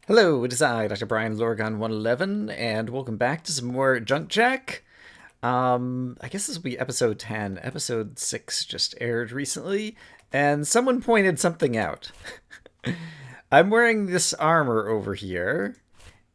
Hello, it is I, Dr. Brian Lorgon 111, and welcome back to some more Junk Jack. I guess this will be episode 10. Episode 6 just aired recently, and someone pointed something out. I'm wearing this armor over here,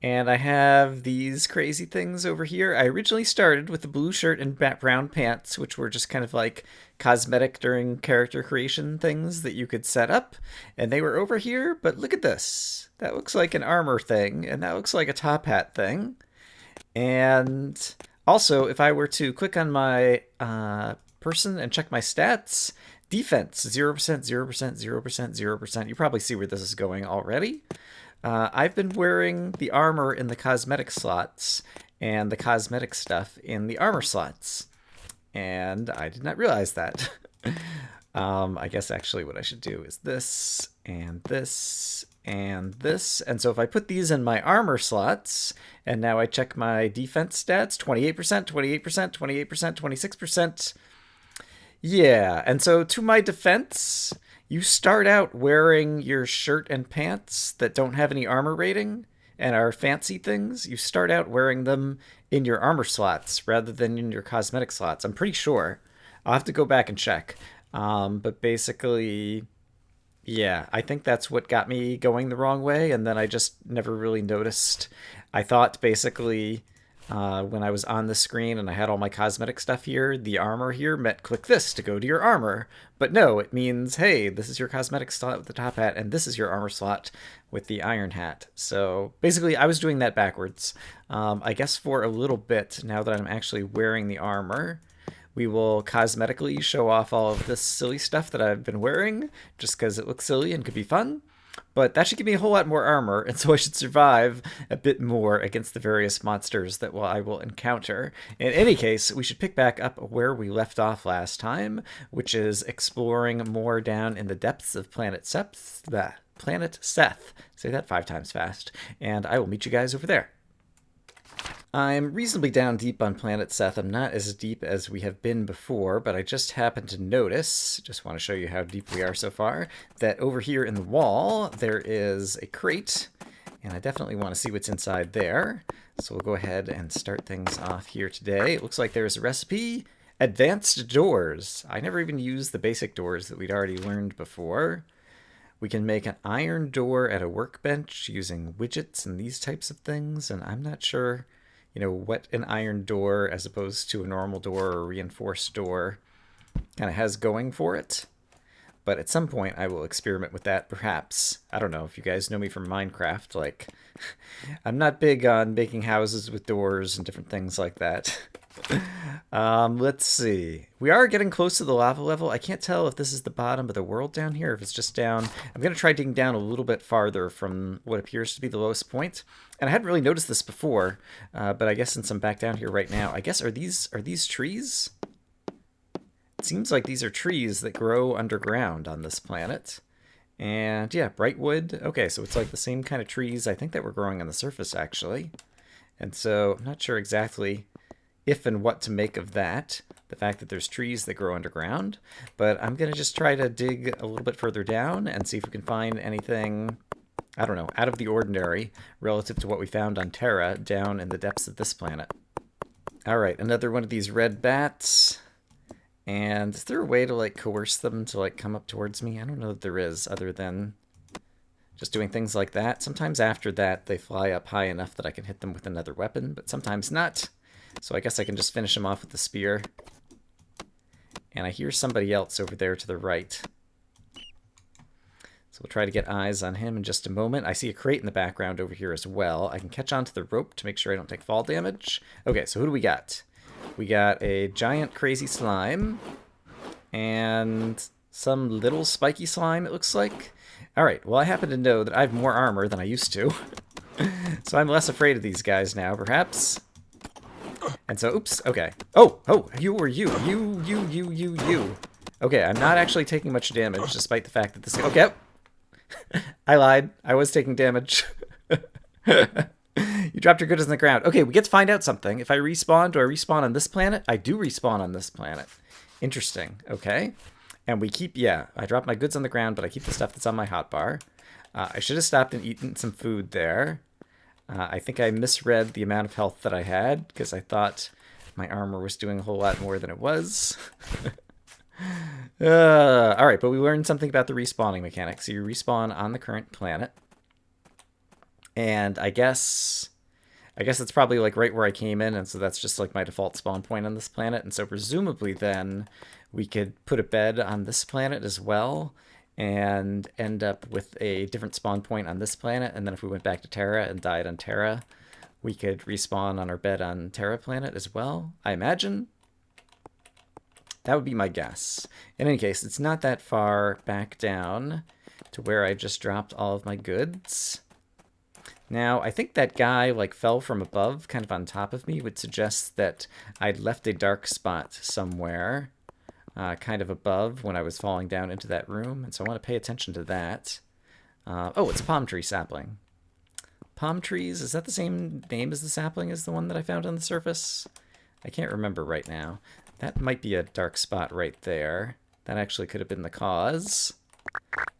and I have these crazy things over here. I originally started with the blue shirt and brown pants, which were just kind of like cosmetic during character creation things that you could set up. And they were over here, but look at this. That looks like an armor thing, and that looks like a top hat thing. And also, if I were to click on my person and check my stats, defense 0%, 0%, 0%, 0%. You probably see where this is going already. I've been wearing the armor in the cosmetic slots and the cosmetic stuff in the armor slots. And I did not realize that. I guess actually what I should do is this and this and this. And so if I put these in my armor slots, and now I check my defense stats, 28%, 28%, 28%, 26%. Yeah, and so to my defense, you start out wearing your shirt and pants that don't have any armor rating and are fancy things. You start out wearing them in your armor slots rather than in your cosmetic slots. I'm pretty sure. I'll have to go back and check. But basically, yeah, I think that's what got me going the wrong way, and then I just never really noticed. I thought basically when I was on the screen and I had all my cosmetic stuff here, the armor here meant click this to go to your armor. But no, it means, hey, this is your cosmetic slot with the top hat, and this is your armor slot with the iron hat. So basically, I was doing that backwards. I guess for a little bit, now that I'm actually wearing the armor, we will cosmetically show off all of this silly stuff that I've been wearing, just because it looks silly and could be fun. But that should give me a whole lot more armor, and so I should survive a bit more against the various monsters that I will encounter. In any case, we should pick back up where we left off last time, which is exploring more down in the depths of Planet Seth. Planet Seth. Say that 5 times fast, and I will meet you guys over there. I'm reasonably down deep on Planet Seth. I'm not as deep as we have been before, but I just happened to notice, just want to show you how deep we are so far, that over here in the wall there is a crate, and I definitely want to see what's inside there. So we'll go ahead and start things off here today. It looks like there's a recipe. Advanced doors. I never even used the basic doors that we'd already learned before. We can make an iron door at a workbench using widgets and these types of things, and I'm not sure what an iron door as opposed to a normal door or a reinforced door kind of has going for it. But at some point I will experiment with that, perhaps. I don't know if you guys know me from Minecraft. Like, I'm not big on making houses with doors and different things like that. Let's see. We are getting close to the lava level. I can't tell if this is the bottom of the world down here, if it's just down. I'm going to try digging down a little bit farther from what appears to be the lowest point. And I hadn't really noticed this before, but I guess since I'm back down here right now, I guess are these trees? It seems like these are trees that grow underground on this planet. And yeah, bright wood. Okay, so it's like the same kind of trees I think that were growing on the surface actually. And so I'm not sure exactly if and what to make of that, the fact that there's trees that grow underground. But I'm going to just try to dig a little bit further down and see if we can find anything, I don't know, out of the ordinary relative to what we found on Terra down in the depths of this planet. All right, another one of these red bats. And is there a way to like coerce them to like come up towards me? I don't know that there is, other than just doing things like that. Sometimes after that, they fly up high enough that I can hit them with another weapon, but sometimes not. So I guess I can just finish him off with the spear. And I hear somebody else over there to the right. So we'll try to get eyes on him in just a moment. I see a crate in the background over here as well. I can catch onto the rope to make sure I don't take fall damage. Okay, so who do we got? We got a giant crazy slime. And some little spiky slime, it looks like. Alright, well I happen to know that I have more armor than I used to. So I'm less afraid of these guys now, perhaps. And so, oops, okay. Oh, you or you. You. Okay, I'm not actually taking much damage, despite the fact that this... Okay, I lied. I was taking damage. You dropped your goods on the ground. Okay, we get to find out something. If I respawn, do I respawn on this planet? I do respawn on this planet. Interesting, okay. And we keep, yeah, I drop my goods on the ground, but I keep the stuff that's on my hotbar. I should have stopped and eaten some food there. I think I misread the amount of health that I had because I thought my armor was doing a whole lot more than it was. All right, but we learned something about the respawning mechanic. So you respawn on the current planet. And I guess it's probably like right where I came in, and so that's just like my default spawn point on this planet. And so presumably then we could put a bed on this planet as well and end up with a different spawn point on this planet. And then if we went back to Terra and died on Terra, we could respawn on our bed on Terra planet as well, I imagine. That would be my guess. In any case, it's not that far back down to where I just dropped all of my goods. Now, I think that guy like fell from above, kind of on top of me, would suggest that I'd left a dark spot somewhere, kind of above when I was falling down into that room. And so I want to pay attention to that. Oh, it's a palm tree sapling. Palm trees, is that the same name as the sapling as the one that I found on the surface? I can't remember right now. That might be a dark spot right there. That actually could have been the cause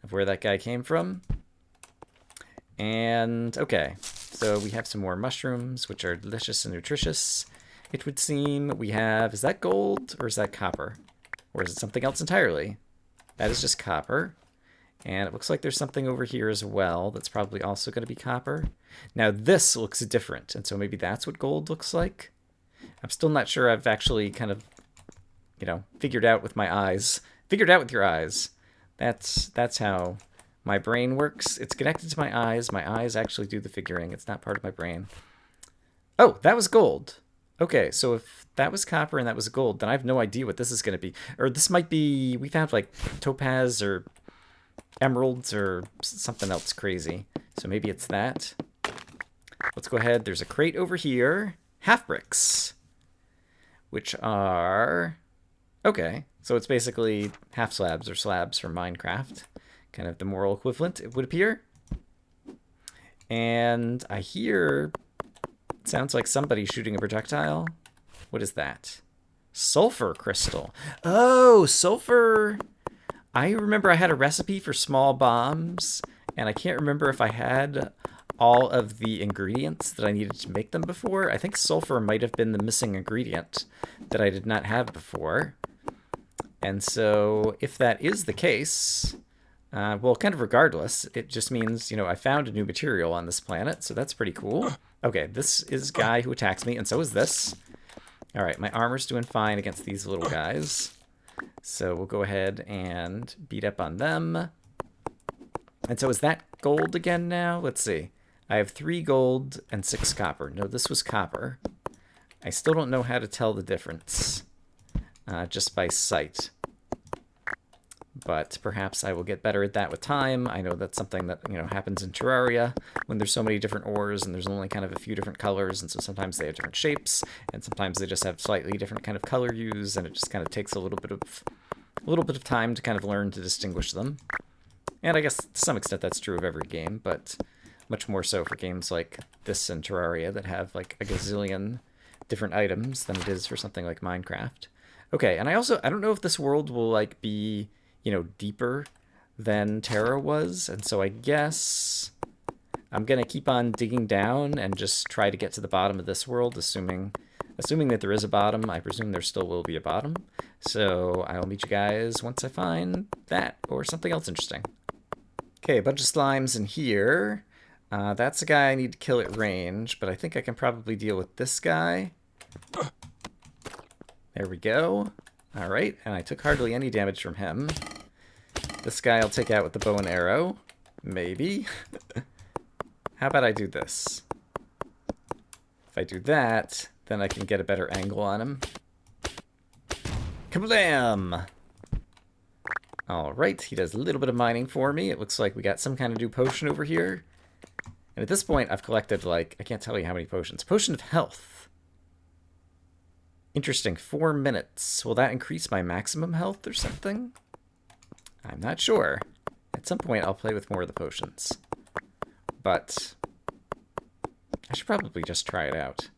of where that guy came from. And, okay, so we have some more mushrooms, which are delicious and nutritious. It would seem we have, is that gold or is that copper? Or is it something else entirely? That is just copper. And it looks like there's something over here as well that's probably also going to be copper. Now this looks different, and so maybe that's what gold looks like. I'm still not sure I've actually kind of, you know, figured out with my eyes. Figured out with your eyes. That's how my brain works. It's connected to my eyes. My eyes actually do the figuring. It's not part of my brain. Oh, that was gold. Okay, so if that was copper and that was gold, then I have no idea what this is going to be. Or this might be, we found like topaz or emeralds or something else crazy. So maybe it's that. Let's go ahead. There's a crate over here. Half bricks, which are, okay, so it's basically half slabs or slabs from Minecraft. Kind of the moral equivalent, it would appear. And I hear, it sounds like somebody shooting a projectile. What is that? Sulfur crystal. Oh, sulfur. I remember I had a recipe for small bombs, and I can't remember if I had all of the ingredients that I needed to make them before. I think sulfur might have been the missing ingredient that I did not have before. And so if that is the case, well, kind of regardless, it just means, you know, I found a new material on this planet, so that's pretty cool. Okay, this is a guy who attacks me, and so is this. All right, my armor's doing fine against these little guys. So we'll go ahead and beat up on them. And so is that gold again now? Let's see. I have 3 gold and 6 copper. No, this was copper. I still don't know how to tell the difference just by sight. But perhaps I will get better at that with time. I know that's something that, you know, happens in Terraria when there's so many different ores and there's only kind of a few different colors, and so sometimes they have different shapes and sometimes they just have slightly different kind of color hues, and it just kind of takes a little bit of time to kind of learn to distinguish them. And I guess to some extent that's true of every game, but much more so for games like this and Terraria that have like a gazillion different items than it is for something like Minecraft. Okay, and I don't know if this world will like be, you know, deeper than Terra was, and so I guess I'm gonna keep on digging down and just try to get to the bottom of this world, assuming that there is a bottom. I presume there still will be a bottom. So I'll meet you guys once I find that or something else interesting. Okay, a bunch of slimes in here. That's a guy I need to kill at range, but I think I can probably deal with this guy. There we go. All right, and I took hardly any damage from him. This guy I'll take out with the bow and arrow. Maybe. How about I do this? If I do that, then I can get a better angle on him. Kablam! All right, he does a little bit of mining for me. It looks like we got some kind of new potion over here. And at this point, I've collected, like, I can't tell you how many potions. Potion of health. Interesting, 4 minutes. Will that increase my maximum health or something? I'm not sure. At some point, I'll play with more of the potions. But I should probably just try it out.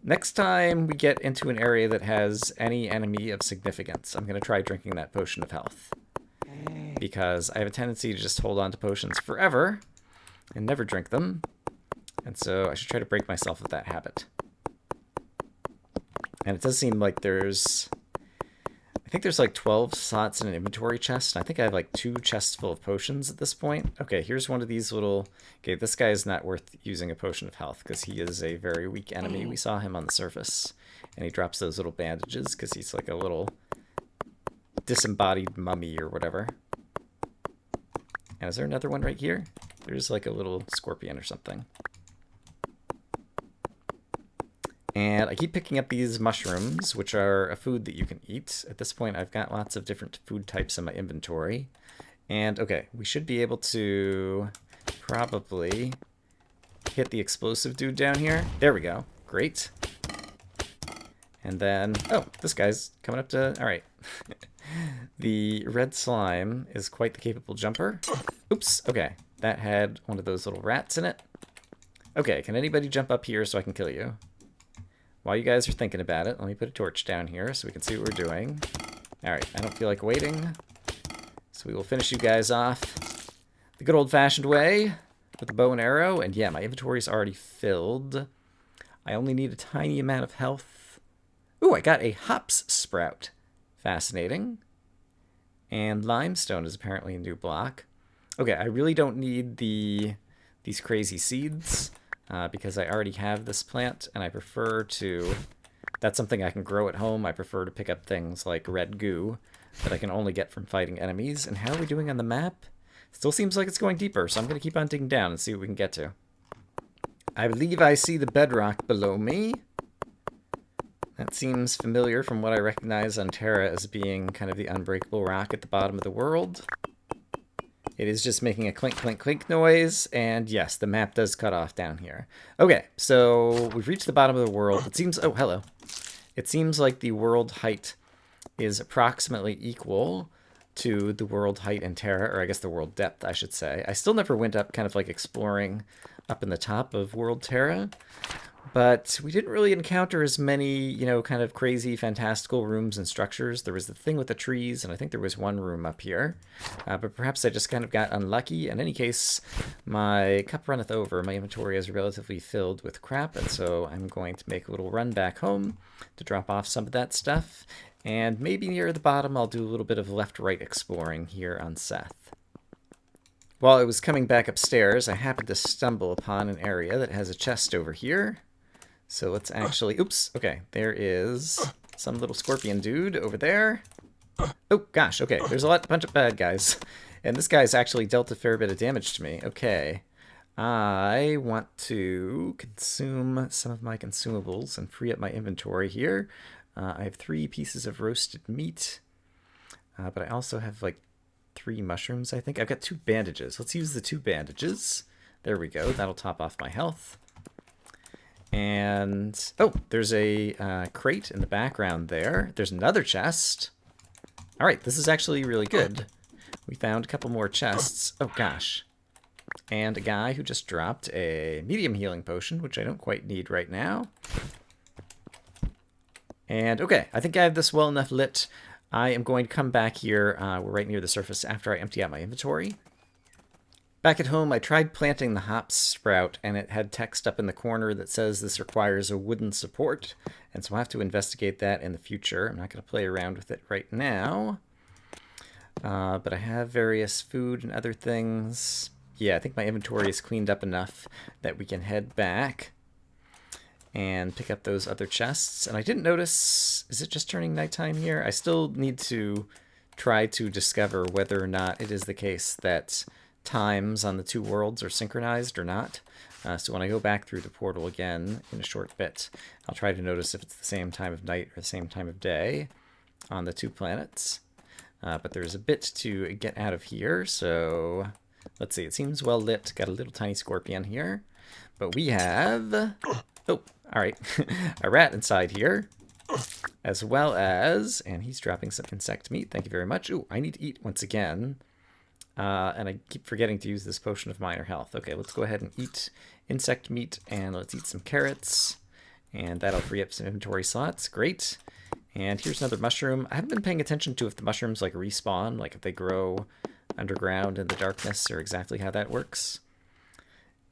Next time we get into an area that has any enemy of significance, I'm going to try drinking that potion of health. because I have a tendency to just hold on to potions forever and never drink them. And so I should try to break myself of that habit. And it does seem like I think there's like 12 slots in an inventory chest. I think I have like 2 chests full of potions at this point. Okay, here's one of these little... Okay, this guy is not worth using a potion of health because he is a very weak enemy. We saw him on the surface. And he drops those little bandages because he's like a little disembodied mummy or whatever. And is there another one right here? There's like a little scorpion or something. And I keep picking up these mushrooms, which are a food that you can eat. At this point, I've got lots of different food types in my inventory. And, okay, we should be able to probably hit the explosive dude down here. There we go. Great. And then, oh, this guy's coming up to, all right. The red slime is quite the capable jumper. Oops, okay. That had one of those little rats in it. Okay, can anybody jump up here so I can kill you? While you guys are thinking about it, let me put a torch down here so we can see what we're doing. Alright, I don't feel like waiting. So we will finish you guys off the good old-fashioned way with a bow and arrow. And yeah, my inventory is already filled. I only need a tiny amount of health. Ooh, I got a hops sprout. Fascinating. And limestone is apparently a new block. Okay, I really don't need these crazy seeds. Because I already have this plant, and I prefer to... That's something I can grow at home. I prefer to pick up things like red goo that I can only get from fighting enemies. And how are we doing on the map? Still seems like it's going deeper, so I'm going to keep on digging down and see what we can get to. I believe I see the bedrock below me. That seems familiar from what I recognize on Terra as being kind of the unbreakable rock at the bottom of the world. It is just making a clink, clink, clink noise, and yes, the map does cut off down here. Okay, so we've reached the bottom of the world. It seems... Oh, hello. It seems like the world height is approximately equal to the world height in Terra, or I guess the world depth, I should say. I still never went up kind of like exploring up in the top of World Terra, but we didn't really encounter as many, you know, kind of crazy, fantastical rooms and structures. There was the thing with the trees, and I think there was one room up here. But perhaps I just kind of got unlucky. In any case, my cup runneth over. My inventory is relatively filled with crap, and so I'm going to make a little run back home to drop off some of that stuff. And maybe near the bottom, I'll do a little bit of left-right exploring here on Seth. While I was coming back upstairs, I happened to stumble upon an area that has a chest over here. So let's actually... Oops. Okay, there is some little scorpion dude over there. Oh, gosh. Okay, there's a bunch of bad guys. And this guy's actually dealt a fair bit of damage to me. Okay. I want to consume some of my consumables and free up my inventory here. I have 3 pieces of roasted meat. But I also have, like, 3 mushrooms, I think. I've got 2 bandages. Let's use the 2 bandages. There we go. That'll top off my health. And, oh, there's a crate in the background there. There's another chest. All right, this is actually really good. We found a couple more chests. Oh, gosh. And a guy who just dropped a medium healing potion, which I don't quite need right now. And, okay, I think I have this well enough lit. I am going to come back here. We're right near the surface after I empty out my inventory. Back at home, I tried planting the hops sprout, and it had text up in the corner that says this requires a wooden support, and so I'll have to investigate that in the future. I'm not going to play around with it right now, but I have various food and other things. Yeah, I think my inventory is cleaned up enough that we can head back and pick up those other chests. And I didn't notice... Is it just turning nighttime here? I still need to try to discover whether or not it is the case that times on the 2 worlds are synchronized or not. So when I go back through the portal again in a short bit, I'll try to notice if it's the same time of night or the same time of day on the 2 planets. But there's a bit to get out of here, so let's see. It seems well lit. Got a little tiny scorpion here. But we have... Oh, all right. A rat inside here, as well as... And he's dropping some insect meat. Thank you very much. Ooh, I need to eat once again. And I keep forgetting to use this potion of minor health. Okay, let's go ahead and eat insect meat, and let's eat some carrots. And that'll free up some inventory slots. Great. And here's another mushroom. I haven't been paying attention to if the mushrooms, like, respawn, like if they grow underground in the darkness or exactly how that works.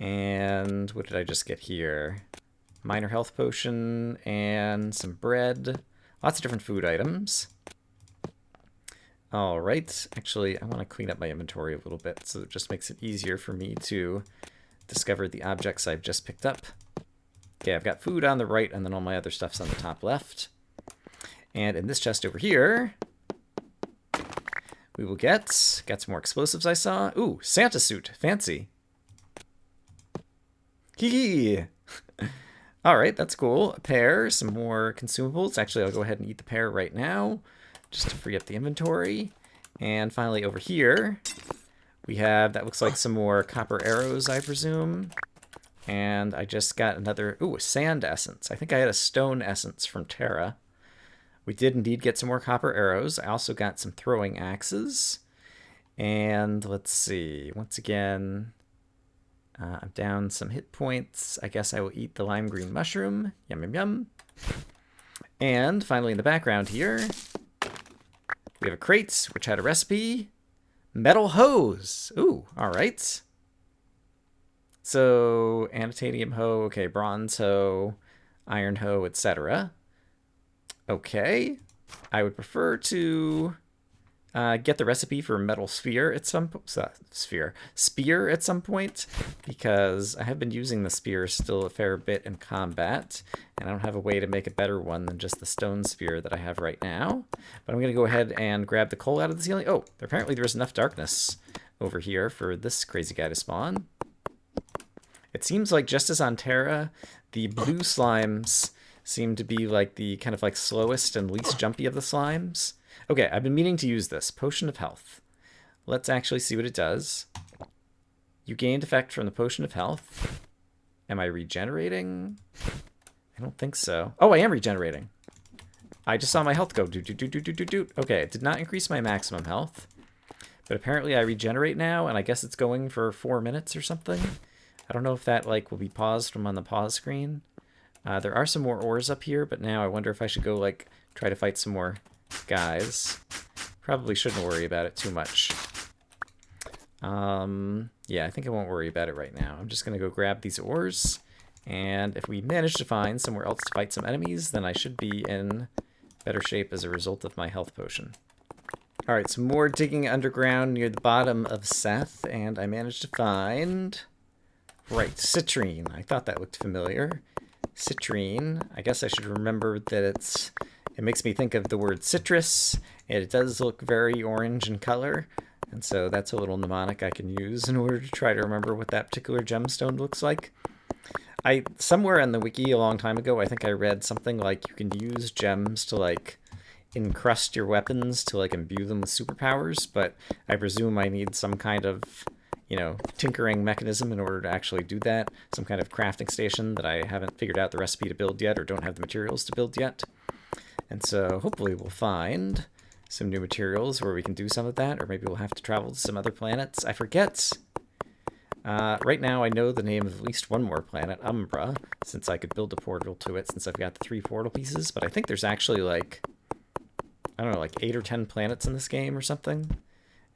And what did I just get here? Minor health potion and some bread. Lots of different food items. All right. Actually, I want to clean up my inventory a little bit so it just makes it easier for me to discover the objects I've just picked up. Okay, I've got food on the right, and then all my other stuff's on the top left. And in this chest over here, we will got some more explosives I saw. Ooh, Santa suit. Fancy. Hee. All right, that's cool. A pear, some more consumables. Actually, I'll go ahead and eat the pear right now, just to free up the inventory. And finally, over here, we have, that looks like some more copper arrows, I presume. And I just got another, ooh, a sand essence. I think I had a stone essence from Terra. We did indeed get some more copper arrows. I also got some throwing axes. And let's see, once again, I'm down some hit points. I guess I will eat the lime green mushroom. Yum, yum, yum. And finally in the background here, we have a crate, which had a recipe. Metal hose. Ooh, all right. So, anatanium hoe, okay, bronze hoe, iron hoe, etc. Okay. I would prefer to get the recipe for metal spear at some spear at some point, because I have been using the spear still a fair bit in combat, and I don't have a way to make a better one than just the stone spear that I have right now. But I'm going to go ahead and grab the coal out of the ceiling. Oh, apparently there's enough darkness over here for this crazy guy to spawn. It seems like just as on Terra, the blue slimes seem to be like the kind of like slowest and least jumpy of the slimes. Okay, I've been meaning to use this. Potion of Health. Let's actually see what it does. You gained effect from the Potion of Health. Am I regenerating? I don't think so. Oh, I am regenerating. I just saw my health go do. Okay, it did not increase my maximum health. But apparently I regenerate now, and I guess it's going for 4 minutes or something. I don't know if that like will be paused from on the pause screen. There are some more ores up here, but now I wonder if I should go like try to fight some more guys. Probably shouldn't worry about it too much. Yeah, I think I won't worry about it right now. I'm just going to go grab these ores, and if we manage to find somewhere else to fight some enemies, then I should be in better shape as a result of my health potion. Alright, some more digging underground near the bottom of Seth, and I managed to find... Right, citrine. I thought that looked familiar. Citrine. I guess I should remember that it makes me think of the word citrus, and it does look very orange in color, and so that's a little mnemonic I can use in order to try to remember what that particular gemstone looks like. Somewhere on the wiki a long time ago, I think I read something like you can use gems to like encrust your weapons to like imbue them with superpowers, but I presume I need some kind of, you know, tinkering mechanism in order to actually do that. Some kind of crafting station that I haven't figured out the recipe to build yet or don't have the materials to build yet. And so hopefully we'll find some new materials where we can do some of that, or maybe we'll have to travel to some other planets. I forget. Right now I know the name of at least one more planet, Umbra, since I could build a portal to it since I've got the 3 portal pieces, but I think there's actually like, I don't know, like 8 or 10 planets in this game or something.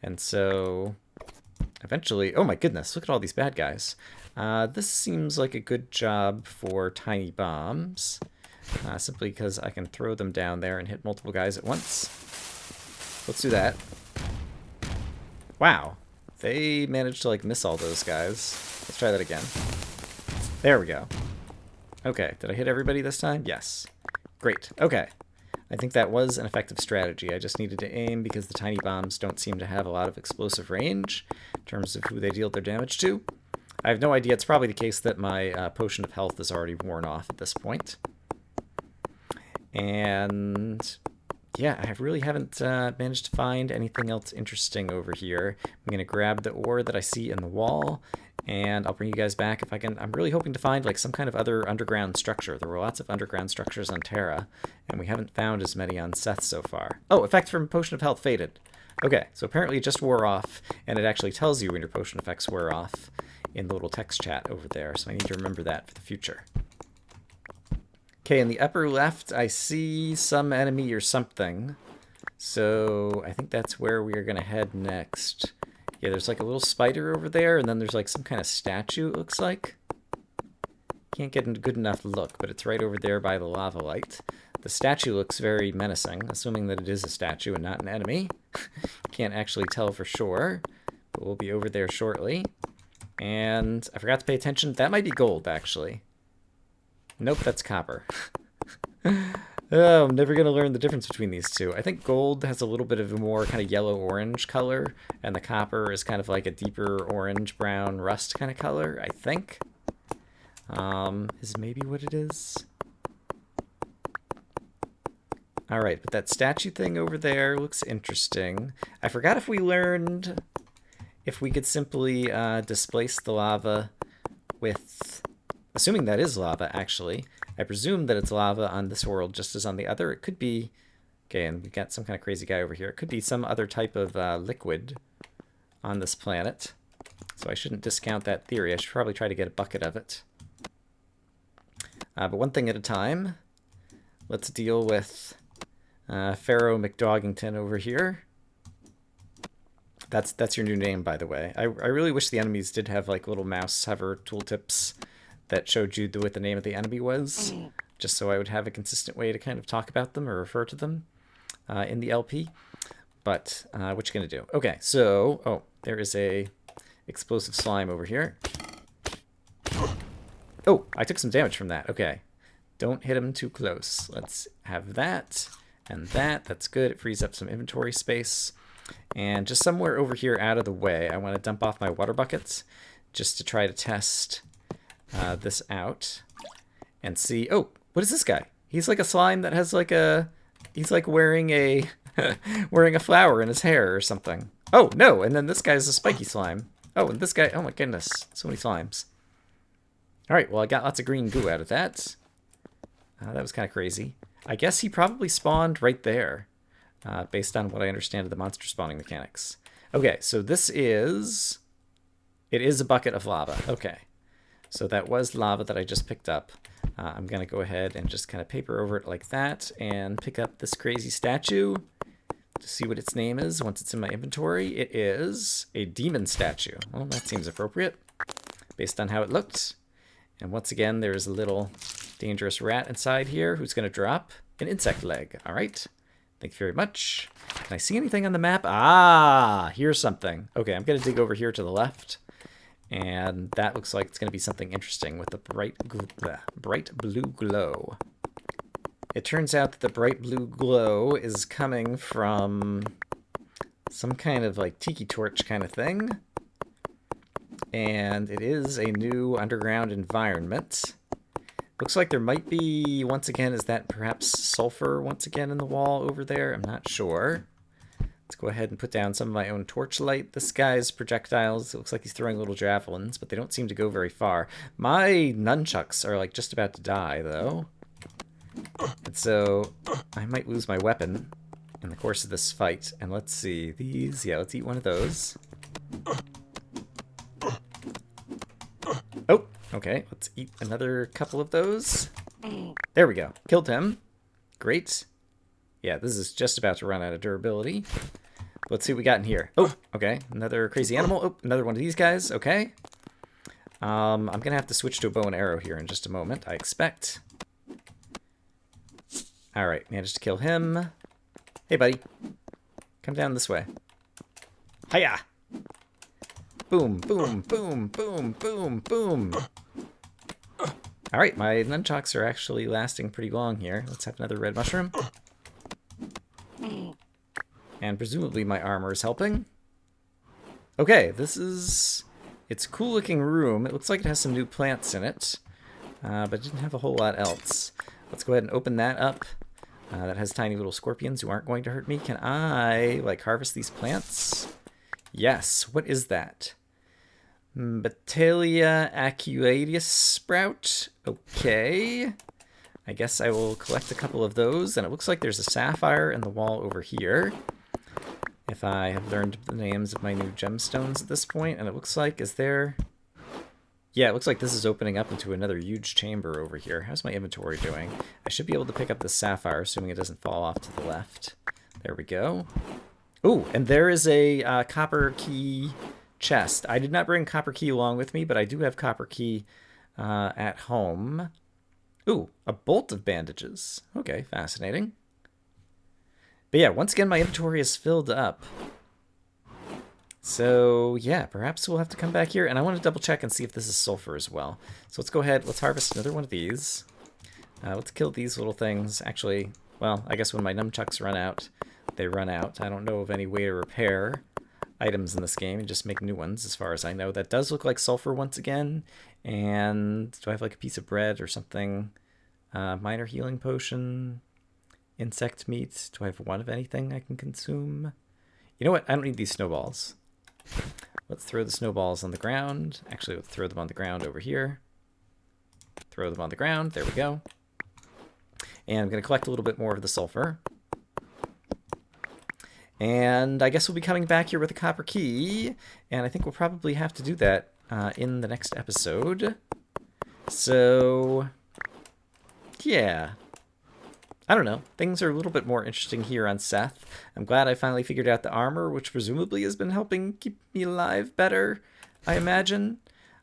And so eventually, oh my goodness, look at all these bad guys. This seems like a good job for tiny bombs. Simply because I can throw them down there and hit multiple guys at once. Let's do that. Wow. They managed to like miss all those guys. Let's try that again. There we go. Okay, did I hit everybody this time? Yes. Great. Okay. I think that was an effective strategy. I just needed to aim because the tiny bombs don't seem to have a lot of explosive range in terms of who they deal their damage to. I have no idea. It's probably the case that my potion of health is already worn off at this point. And yeah, I really haven't managed to find anything else interesting over here. I'm going to grab the ore that I see in the wall, and I'll bring you guys back if I can. I'm really hoping to find like some kind of other underground structure. There were lots of underground structures on Terra, and we haven't found as many on Seth so far. Oh, effect from Potion of Health faded. Okay, so apparently it just wore off, and it actually tells you when your potion effects wear off in the little text chat over there, so I need to remember that for the future. Okay, in the upper left, I see some enemy or something. So I think that's where we are going to head next. Okay, there's like a little spider over there, and then there's like some kind of statue, it looks like. Can't get a good enough look, but it's right over there by the lava light. The statue looks very menacing, assuming that it is a statue and not an enemy. Can't actually tell for sure, but we'll be over there shortly. And I forgot to pay attention. That might be gold, actually. Nope, that's copper. Oh, I'm never going to learn the difference between these two. I think gold has a little bit of a more kind of yellow-orange color, and the copper is kind of like a deeper orange-brown rust kind of color, I think. Is maybe what it is. Alright, but that statue thing over there looks interesting. I forgot if we learned if we could simply displace the lava with... Assuming that is lava, actually. I presume that it's lava on this world just as on the other. It could be... Okay, and we got some kind of crazy guy over here. It could be some other type of liquid on this planet. So I shouldn't discount that theory. I should probably try to get a bucket of it. But one thing at a time. Let's deal with Pharaoh McDoggington over here. That's your new name, by the way. I really wish the enemies did have like little mouse hover tooltips that showed you what the name of the enemy was, just so I would have a consistent way to kind of talk about them or refer to them in the LP. But what you gonna do? Okay, so oh, there is a explosive slime over here. Oh, I took some damage from that. Okay. Don't hit him too close. Let's have that and that. That's good. It frees up some inventory space. And just somewhere over here out of the way, I want to dump off my water buckets just to try to test this out and see. Oh, what is this guy? He's like a slime that has like a... He's like wearing a wearing a flower in his hair or something. Oh, no. And then this guy's a spiky slime. Oh, and this guy... Oh, my goodness. So many slimes. All right, well, I got lots of green goo out of that. That was kind of crazy. I guess he probably spawned right there, based on what I understand of the monster spawning mechanics. Okay, so this is... It is a bucket of lava. Okay, so that was lava that I just picked up. I'm going to go ahead and just kind of paper over it like that and pick up this crazy statue to see what its name is once it's in my inventory. It is a demon statue. Well, that seems appropriate based on how it looked. And once again, there's a little dangerous rat inside here who's going to drop an insect leg. All right. Thank you very much. Can I see anything on the map? Ah, here's something. Okay, I'm going to dig over here to the left. And that looks like it's going to be something interesting with the bright blue glow. It turns out that the bright blue glow is coming from some kind of like tiki torch kind of thing. And it is a new underground environment. Looks like there might be, once again, is that perhaps sulfur once again in the wall over there? I'm not sure. Let's go ahead and put down some of my own torchlight. This guy's projectiles, it looks like he's throwing little javelins, but they don't seem to go very far. My nunchucks are like just about to die, though. And so I might lose my weapon in the course of this fight. And let's see, these, yeah, let's eat one of those. Oh, okay, let's eat another couple of those. There we go. Killed him. Great. Yeah, this is just about to run out of durability. Let's see what we got in here. Oh, okay, another crazy animal. Oh, another one of these guys. Okay. I'm going to have to switch to a bow and arrow here in just a moment, I expect. All right, managed to kill him. Hey, buddy. Come down this way. Hiya! Boom, boom, boom, boom, boom, boom. All right, my nunchucks are actually lasting pretty long here. Let's have another red mushroom. And presumably my armor is helping. Okay, this is... It's a cool-looking room. It looks like it has some new plants in it, but it didn't have a whole lot else. Let's go ahead and open that up. That has tiny little scorpions who aren't going to hurt me. Can I, like, harvest these plants? Yes. What is that? Battalia aculeatus sprout. Okay. I guess I will collect a couple of those. And it looks like there's a sapphire in the wall over here. If I have learned the names of my new gemstones at this point. And it looks like, is there... Yeah, it looks like this is opening up into another huge chamber over here. How's my inventory doing? I should be able to pick up the sapphire, assuming it doesn't fall off to the left. There we go. Ooh, and there is a copper key chest. I did not bring copper key along with me, but I do have copper key at home. Ooh, a bolt of bandages. Okay, fascinating. But yeah, once again, my inventory is filled up. So yeah, perhaps we'll have to come back here. And I want to double check and see if this is sulfur as well. So let's go ahead. Let's harvest another one of these. Let's kill these little things. Actually, well, I guess when my nunchucks run out, they run out. I don't know of any way to repair items in this game and just make new ones, as far as I know. That does look like sulfur once again. And do I have like a piece of bread or something? Minor healing potion. Insect meat. Do I have one of anything I can consume? You know what? I don't need these snowballs. Let's throw the snowballs on the ground. Actually, let's throw them on the ground over here. Throw them on the ground. There we go. And I'm going to collect a little bit more of the sulfur. And I guess we'll be coming back here with a copper key. And I think we'll probably have to do that in the next episode. So, yeah. I don't know. Things are a little bit more interesting here on Seth. I'm glad I finally figured out the armor, which presumably has been helping keep me alive better, I imagine.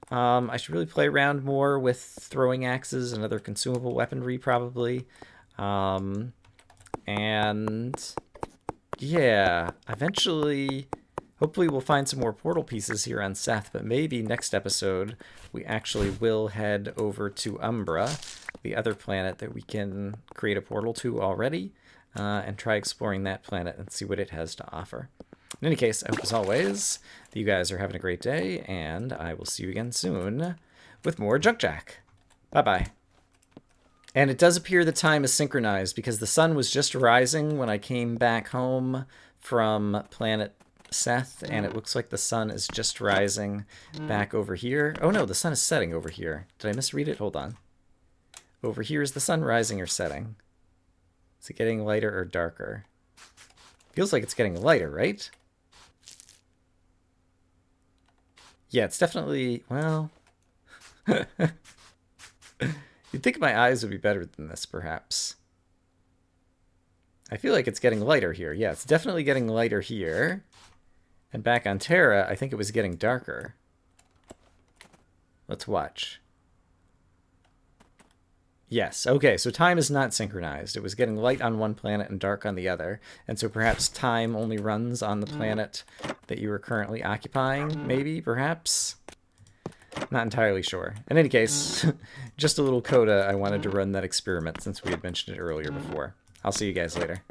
I should really play around more with throwing axes and other consumable weaponry, probably. And yeah, eventually, hopefully we'll find some more portal pieces here on Seth, but maybe next episode we actually will head over to Umbra, the other planet that we can create a portal to already, and try exploring that planet and see what it has to offer. In any case, I hope as always that you guys are having a great day, and I will see you again soon with more Junk Jack. Bye-bye. And it does appear the time is synchronized because the sun was just rising when I came back home from planet Seth, and it looks like the sun is just rising back over here. Oh no, the sun is setting over here. Did I misread it? Hold on. Over here is the sun rising or setting? Is it getting lighter or darker? Feels like it's getting lighter, right? Yeah, it's definitely, well... You'd think my eyes would be better than this, perhaps. I feel like it's getting lighter here. Yeah, it's definitely getting lighter here. And back on Terra, I think it was getting darker. Let's watch. Yes, okay, so time is not synchronized. It was getting light on one planet and dark on the other. And so perhaps time only runs on the planet that you are currently occupying, maybe, perhaps? Not entirely sure. In any case, just a little coda. I wanted to run that experiment since we had mentioned it earlier before. I'll see you guys later.